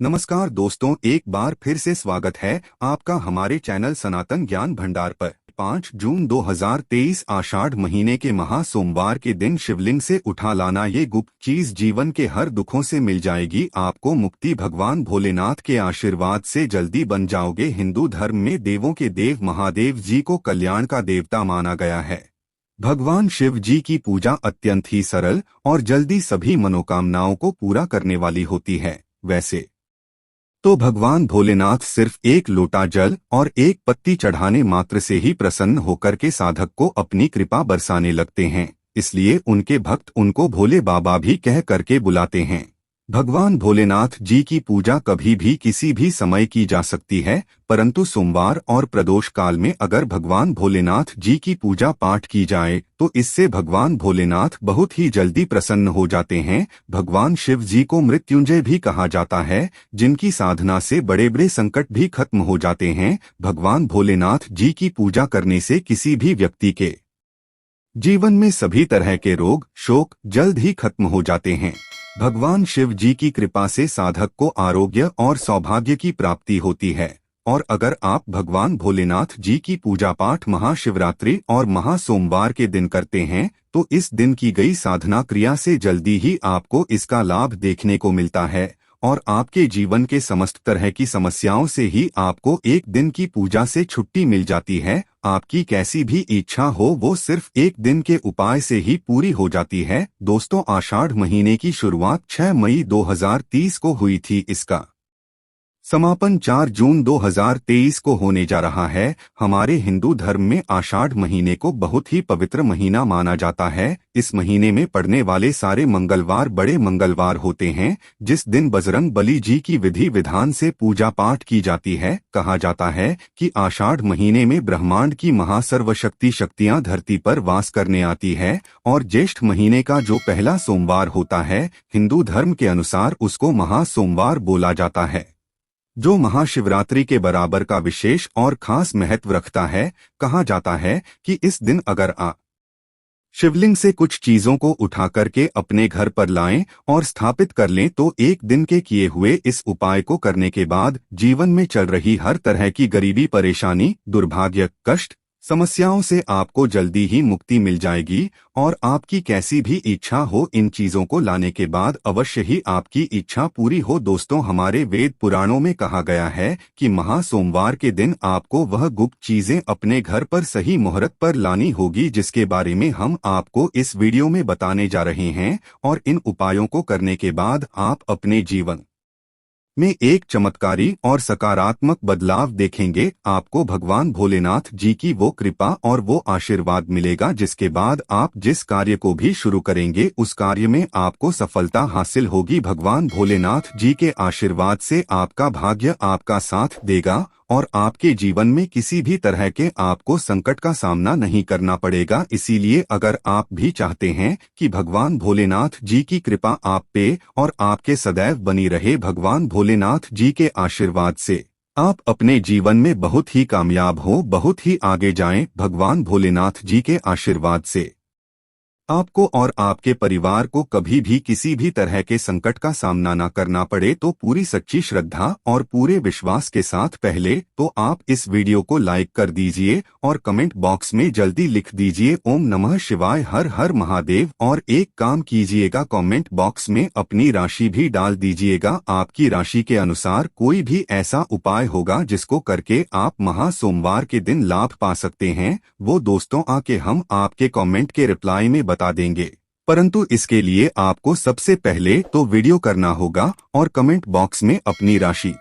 नमस्कार दोस्तों, एक बार फिर से स्वागत है आपका हमारे चैनल सनातन ज्ञान भंडार पर। 5 जून 2023 आषाढ़ महीने के महा सोमवार के दिन शिवलिंग से उठा लाना ये गुप्त चीज जीवन के हर दुखों से मिल जाएगी आपको मुक्ति। भगवान भोलेनाथ के आशीर्वाद से जल्दी बन जाओगे। हिंदू धर्म में देवों के देव महादेव जी को कल्याण का देवता माना गया है। भगवान शिव जी की पूजा अत्यंत ही सरल और जल्दी सभी मनोकामनाओं को पूरा करने वाली होती है। वैसे तो भगवान भोलेनाथ सिर्फ एक लोटा जल और एक पत्ती चढ़ाने मात्र से ही प्रसन्न होकर के साधक को अपनी कृपा बरसाने लगते हैं। इसलिए उनके भक्त उनको भोले बाबा भी कह करके बुलाते हैं। भगवान भोलेनाथ जी की पूजा कभी भी किसी भी समय की जा सकती है, परंतु सोमवार और प्रदोष काल में अगर भगवान भोलेनाथ जी की पूजा पाठ की जाए तो इससे भगवान भोलेनाथ बहुत ही जल्दी प्रसन्न हो जाते हैं। भगवान शिव जी को मृत्युंजय भी कहा जाता है, जिनकी साधना से बड़े बड़े संकट भी खत्म हो जाते हैं। भगवान भोलेनाथ जी की पूजा करने से किसी भी व्यक्ति के जीवन में सभी तरह के रोग शोक जल्द ही खत्म हो जाते हैं। भगवान शिव जी की कृपा से साधक को आरोग्य और सौभाग्य की प्राप्ति होती है। और अगर आप भगवान भोलेनाथ जी की पूजा पाठ महाशिवरात्रि और महासोमवार के दिन करते हैं तो इस दिन की गई साधना क्रिया से जल्दी ही आपको इसका लाभ देखने को मिलता है और आपके जीवन के समस्त तरह की समस्याओं से ही आपको एक दिन की पूजा से छुट्टी मिल जाती है। आपकी कैसी भी इच्छा हो वो सिर्फ एक दिन के उपाय से ही पूरी हो जाती है। दोस्तों, आषाढ़ महीने की शुरुआत 6 मई 2030 को हुई थी। इसका समापन 4 जून 2023 को होने जा रहा है। हमारे हिंदू धर्म में आषाढ़ महीने को बहुत ही पवित्र महीना माना जाता है। इस महीने में पड़ने वाले सारे मंगलवार बड़े मंगलवार होते हैं, जिस दिन बजरंग बली जी की विधि विधान से पूजा पाठ की जाती है। कहा जाता है कि आषाढ़ महीने में ब्रह्मांड की महासर्वशक्ति शक्तियां धरती पर वास करने आती है और ज्येष्ठ महीने का जो पहला सोमवार होता है, हिंदू धर्म के अनुसार उसको महासोमवार बोला जाता है, जो महाशिवरात्रि के बराबर का विशेष और खास महत्व रखता है। कहा जाता है कि इस दिन अगर शिवलिंग से कुछ चीजों को उठा करके अपने घर पर लाएं और स्थापित कर लें तो एक दिन के किए हुए इस उपाय को करने के बाद जीवन में चल रही हर तरह की गरीबी परेशानी दुर्भाग्य कष्ट समस्याओं से आपको जल्दी ही मुक्ति मिल जाएगी और आपकी कैसी भी इच्छा हो इन चीजों को लाने के बाद अवश्य ही आपकी इच्छा पूरी हो। दोस्तों, हमारे वेद पुराणों में कहा गया है कि महासोमवार के दिन आपको वह गुप्त चीजें अपने घर पर सही मुहूर्त पर लानी होगी, जिसके बारे में हम आपको इस वीडियो में बताने जा रहे हैं। और इन उपायों को करने के बाद आप अपने जीवन में एक चमत्कारी और सकारात्मक बदलाव देखेंगे। आपको भगवान भोलेनाथ जी की वो कृपा और वो आशीर्वाद मिलेगा, जिसके बाद आप जिस कार्य को भी शुरू करेंगे उस कार्य में आपको सफलता हासिल होगी। भगवान भोलेनाथ जी के आशीर्वाद से आपका भाग्य आपका साथ देगा और आपके जीवन में किसी भी तरह के आपको संकट का सामना नहीं करना पड़ेगा। इसीलिए अगर आप भी चाहते हैं कि भगवान भोलेनाथ जी की कृपा आप पे और आपके सदैव बनी रहे, भगवान भोलेनाथ जी के आशीर्वाद से आप अपने जीवन में बहुत ही कामयाब हो, बहुत ही आगे जाएं। भगवान भोलेनाथ जी के आशीर्वाद से आपको और आपके परिवार को कभी भी किसी भी तरह के संकट का सामना न करना पड़े, तो पूरी सच्ची श्रद्धा और पूरे विश्वास के साथ पहले तो आप इस वीडियो को लाइक कर दीजिए और कमेंट बॉक्स में जल्दी लिख दीजिए ओम नमः शिवाय हर हर महादेव। और एक काम कीजिएगा, कमेंट बॉक्स में अपनी राशि भी डाल दीजिएगा। आपकी राशि के अनुसार कोई भी ऐसा उपाय होगा जिसको करके आप महासोमवार के दिन लाभ पा सकते हैं, वो दोस्तों आके हम आपके कमेंट के रिप्लाई में बता देंगे। परंतु इसके लिए आपको सबसे पहले तो वीडियो करना होगा और कमेंट बॉक्स में अपनी राशि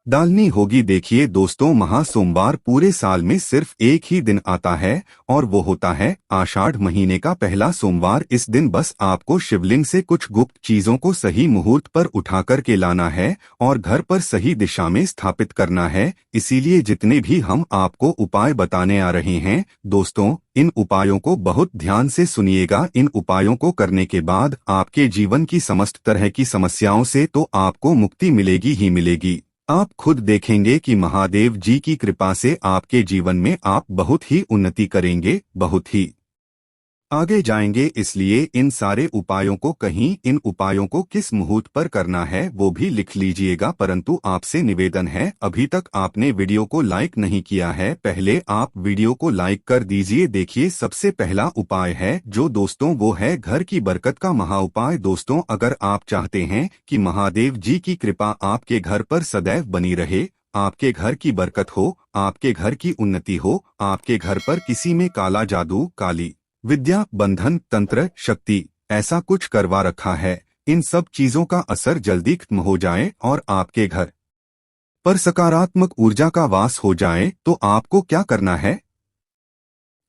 डालनी होगी। देखिए दोस्तों, महासोमवार पूरे साल में सिर्फ एक ही दिन आता है और वो होता है आषाढ़ महीने का पहला सोमवार। इस दिन बस आपको शिवलिंग से कुछ गुप्त चीजों को सही मुहूर्त पर उठाकर के लाना है और घर पर सही दिशा में स्थापित करना है। इसीलिए जितने भी हम आपको उपाय बताने आ रहे हैं दोस्तों, इन उपायों को बहुत ध्यान से सुनिएगा। इन उपायों को करने के बाद आपके जीवन की समस्त तरह की समस्याओं से तो आपको मुक्ति मिलेगी ही मिलेगी। आप खुद देखेंगे कि महादेव जी की कृपा से आपके जीवन में आप बहुत ही उन्नति करेंगे, बहुत ही आगे जाएंगे, इसलिए इन सारे उपायों को इन उपायों को किस मुहूर्त पर करना है वो भी लिख लीजिएगा। परंतु आपसे निवेदन है, अभी तक आपने वीडियो को लाइक नहीं किया है, पहले आप वीडियो को लाइक कर दीजिए। देखिए, सबसे पहला उपाय है जो दोस्तों वो है घर की बरकत का महा उपाय। दोस्तों, अगर आप चाहते हैं कि महादेव जी की कृपा आपके घर पर सदैव बनी रहे, आपके घर की बरकत हो, आपके घर की उन्नति हो, आपके घर पर किसी में काला जादू, काली विद्या, बंधन, तंत्र, शक्ति ऐसा कुछ करवा रखा है, इन सब चीजों का असर जल्दी खत्म हो जाए और आपके घर पर सकारात्मक ऊर्जा का वास हो जाए, तो आपको क्या करना है?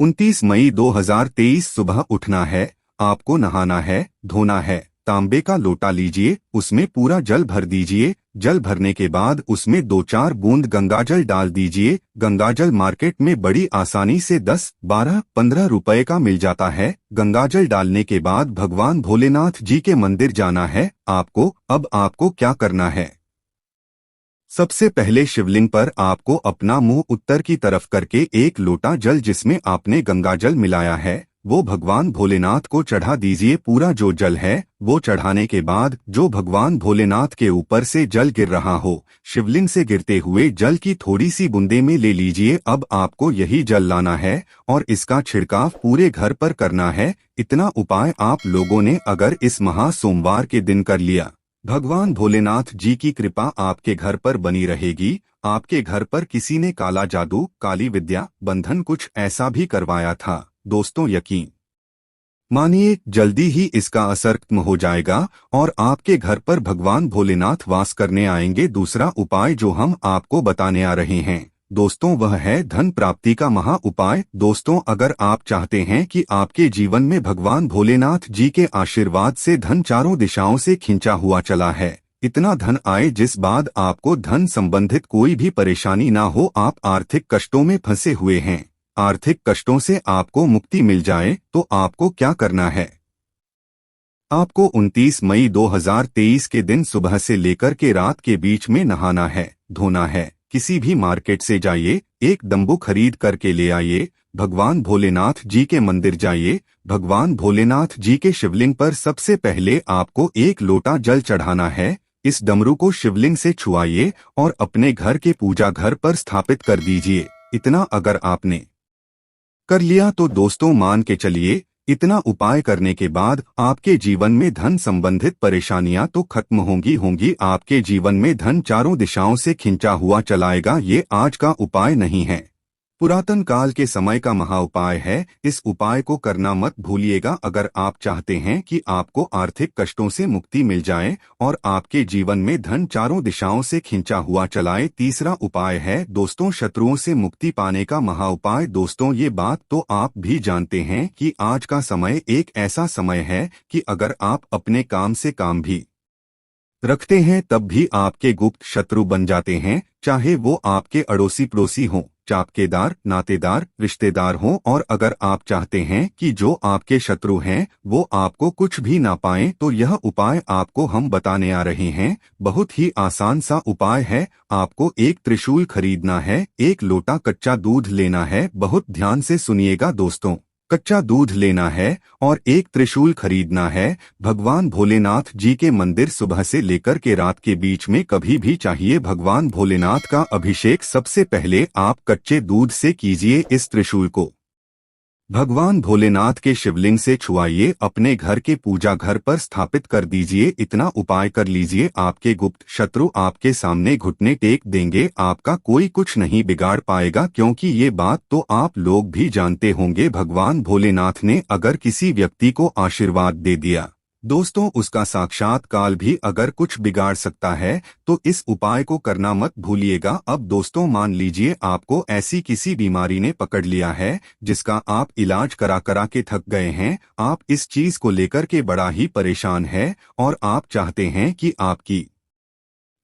29 मई 2023 सुबह उठना है, आपको नहाना है, धोना है, तांबे का लोटा लीजिए, उसमें पूरा जल भर दीजिए। जल भरने के बाद उसमें 2-4 बूंद गंगाजल डाल दीजिए। गंगाजल मार्केट में बड़ी आसानी से 10, 12, 15 रुपए का मिल जाता है। गंगाजल डालने के बाद भगवान भोलेनाथ जी के मंदिर जाना है आपको। अब आपको क्या करना है? सबसे पहले शिवलिंग पर आपको अपना मुंह उत्तर की तरफ करके एक लोटा जल जिसमें आपने गंगाजल मिलाया है वो भगवान भोलेनाथ को चढ़ा दीजिए। पूरा जो जल है वो चढ़ाने के बाद जो भगवान भोलेनाथ के ऊपर से जल गिर रहा हो, शिवलिंग से गिरते हुए जल की थोड़ी सी बूंदे में ले लीजिए। अब आपको यही जल लाना है और इसका छिड़काव पूरे घर पर करना है। इतना उपाय आप लोगों ने अगर इस महा सोमवार के दिन कर लिया, भगवान भोलेनाथ जी की कृपा आपके घर पर बनी रहेगी। आपके घर पर किसी ने काला जादू, काली विद्या, बंधन कुछ ऐसा भी करवाया था, दोस्तों यकीन मानिए जल्दी ही इसका असर खत्म हो जाएगा और आपके घर पर भगवान भोलेनाथ वास करने आएंगे। दूसरा उपाय जो हम आपको बताने आ रहे हैं दोस्तों वह है धन प्राप्ति का महा उपाय। दोस्तों, अगर आप चाहते हैं कि आपके जीवन में भगवान भोलेनाथ जी के आशीर्वाद से धन चारों दिशाओं से खिंचा हुआ चला है, इतना धन आए जिस बाद आपको धन संबंधित कोई भी परेशानी ना हो, आप आर्थिक कष्टों में फंसे हुए हैं, आर्थिक कष्टों से आपको मुक्ति मिल जाए, तो आपको क्या करना है? आपको 29 मई 2023 के दिन सुबह से लेकर के रात के बीच में नहाना है, धोना है। किसी भी मार्केट से जाइए, एक डंबू खरीद करके ले आइए। भगवान भोलेनाथ जी के मंदिर जाइए। भगवान भोलेनाथ जी के शिवलिंग पर सबसे पहले आपको एक लोटा जल चढ़ाना है। इस डमरू को शिवलिंग से छुआइए और अपने घर के पूजा घर पर स्थापित कर दीजिए। इतना अगर आपने कर लिया तो दोस्तों मान के चलिए, इतना उपाय करने के बाद आपके जीवन में धन संबंधित परेशानियां तो खत्म होंगी। आपके जीवन में धन चारों दिशाओं से खिंचा हुआ चलाएगा। ये आज का उपाय नहीं है, पुरातन काल के समय का महा उपाय है। इस उपाय को करना मत भूलिएगा अगर आप चाहते हैं कि आपको आर्थिक कष्टों से मुक्ति मिल जाए और आपके जीवन में धन चारों दिशाओं से खिंचा हुआ चलाए। तीसरा उपाय है दोस्तों शत्रुओं से मुक्ति पाने का महा उपाय। दोस्तों, ये बात तो आप भी जानते हैं कि आज का समय एक ऐसा समय है कि अगर आप अपने काम से काम भी रखते हैं तब भी आपके गुप्त शत्रु बन जाते हैं, चाहे वो आपके अड़ोसी पड़ोसी हों, चापकेदार, नातेदार, रिश्तेदार हों। और अगर आप चाहते हैं कि जो आपके शत्रु हैं वो आपको कुछ भी ना पाएं, तो यह उपाय आपको हम बताने आ रहे हैं। बहुत ही आसान सा उपाय है। आपको एक त्रिशूल खरीदना है, एक लोटा कच्चा दूध लेना है। बहुत ध्यान से सुनिएगा दोस्तों, कच्चा दूध लेना है और एक त्रिशूल खरीदना है। भगवान भोलेनाथ जी के मंदिर सुबह से लेकर के रात के बीच में कभी भी चाहिए। भगवान भोलेनाथ का अभिषेक सबसे पहले आप कच्चे दूध से कीजिए। इस त्रिशूल को भगवान भोलेनाथ के शिवलिंग से छुआइए, अपने घर के पूजा घर पर स्थापित कर दीजिए। इतना उपाय कर लीजिए, आपके गुप्त शत्रु आपके सामने घुटने टेक देंगे, आपका कोई कुछ नहीं बिगाड़ पाएगा। क्योंकि ये बात तो आप लोग भी जानते होंगे, भगवान भोलेनाथ ने अगर किसी व्यक्ति को आशीर्वाद दे दिया दोस्तों, उसका साक्षात काल भी अगर कुछ बिगाड़ सकता है, तो इस उपाय को करना मत भूलिएगा। अब दोस्तों मान लीजिए आपको ऐसी किसी बीमारी ने पकड़ लिया है जिसका आप इलाज करा करा के थक गए हैं, आप इस चीज को लेकर के बड़ा ही परेशान है और आप चाहते हैं कि आपकी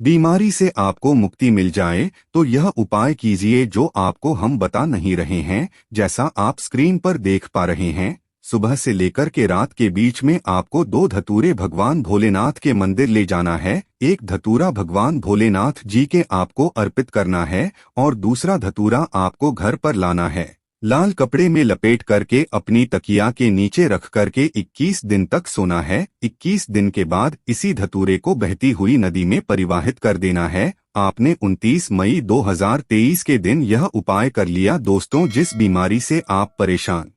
बीमारी से आपको मुक्ति मिल जाए, तो यह उपाय कीजिए जो आपको हम बता नहीं रहे हैं। जैसा आप स्क्रीन पर देख पा रहे हैं, सुबह से लेकर के रात के बीच में आपको 2 धतूरे भगवान भोलेनाथ के मंदिर ले जाना है। एक धतूरा भगवान भोलेनाथ जी के आपको अर्पित करना है और दूसरा धतूरा आपको घर पर लाना है। लाल कपड़े में लपेट करके अपनी तकिया के नीचे रख करके 21 दिन तक सोना है। 21 दिन के बाद इसी धतूरे को बहती हुई नदी में परिवाहित कर देना है। आपने 29 मई 2023 के दिन यह उपाय कर लिया। दोस्तों, जिस बीमारी से आप परेशान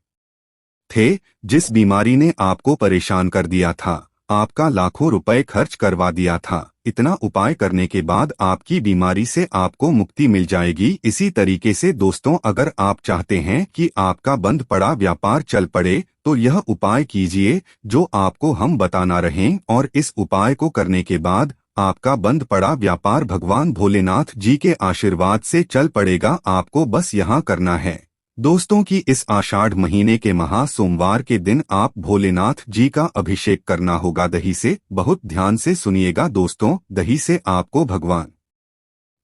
थे, जिस बीमारी ने आपको परेशान कर दिया था, आपका लाखों रुपए खर्च करवा दिया था, इतना उपाय करने के बाद आपकी बीमारी से आपको मुक्ति मिल जाएगी। इसी तरीके से दोस्तों, अगर आप चाहते हैं कि आपका बंद पड़ा व्यापार चल पड़े, तो यह उपाय कीजिए जो आपको हम बताना रहें, और इस उपाय को करने के बाद आपका बंद पड़ा व्यापार भगवान भोलेनाथ जी के आशीर्वाद से चल पड़ेगा। आपको बस यहाँ करना है दोस्तों कि इस आषाढ़ महीने के महा सोमवार के दिन आप भोलेनाथ जी का अभिषेक करना होगा दही से। बहुत ध्यान से सुनिएगा दोस्तों, दही से आपको भगवान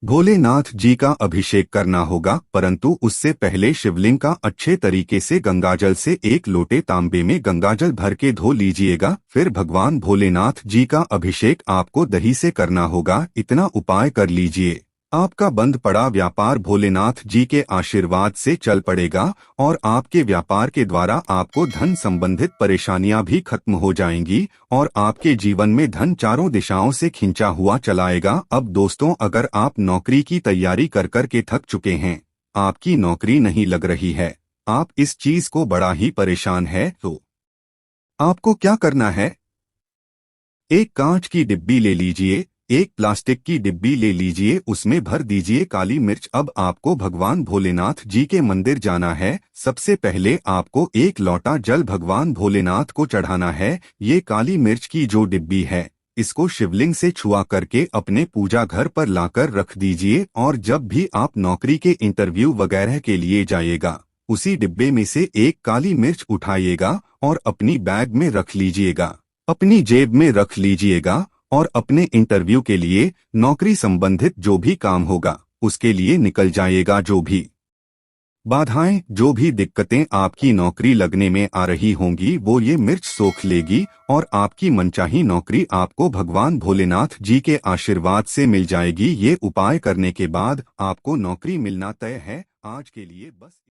भोलेनाथ जी का अभिषेक करना होगा, परंतु उससे पहले शिवलिंग का अच्छे तरीके से गंगाजल से 1 लोटे तांबे में गंगाजल भर के धो लीजिएगा। फिर भगवान भोलेनाथ जी का अभिषेक आपको दही से करना होगा। इतना उपाय कर लीजिए, आपका बंद पड़ा व्यापार भोलेनाथ जी के आशीर्वाद से चल पड़ेगा, और आपके व्यापार के द्वारा आपको धन संबंधित परेशानियां भी खत्म हो जाएंगी, और आपके जीवन में धन चारों दिशाओं से खिंचा हुआ चलाएगा। अब दोस्तों, अगर आप नौकरी की तैयारी कर कर के थक चुके हैं, आपकी नौकरी नहीं लग रही है, आप इस चीज को बड़ा ही परेशान है, तो आपको क्या करना है? एक कांच की डिब्बी ले लीजिए, एक प्लास्टिक की डिब्बी ले लीजिए, उसमें भर दीजिए काली मिर्च। अब आपको भगवान भोलेनाथ जी के मंदिर जाना है। सबसे पहले आपको 1 लोटा जल भगवान भोलेनाथ को चढ़ाना है। ये काली मिर्च की जो डिब्बी है, इसको शिवलिंग से छुआ करके अपने पूजा घर पर लाकर रख दीजिए, और जब भी आप नौकरी के इंटरव्यू वगैरह के लिए जाइएगा, उसी डिब्बे में से 1 काली मिर्च उठाइएगा और अपनी बैग में रख लीजिएगा, अपनी जेब में रख लीजिएगा, और अपने इंटरव्यू के लिए, नौकरी संबंधित जो भी काम होगा उसके लिए निकल जाइएगा। जो भी बाधाएं, जो भी दिक्कतें आपकी नौकरी लगने में आ रही होंगी, वो ये मिर्च सोख लेगी, और आपकी मनचाही नौकरी आपको भगवान भोलेनाथ जी के आशीर्वाद से मिल जाएगी। ये उपाय करने के बाद आपको नौकरी मिलना तय है। आज के लिए बस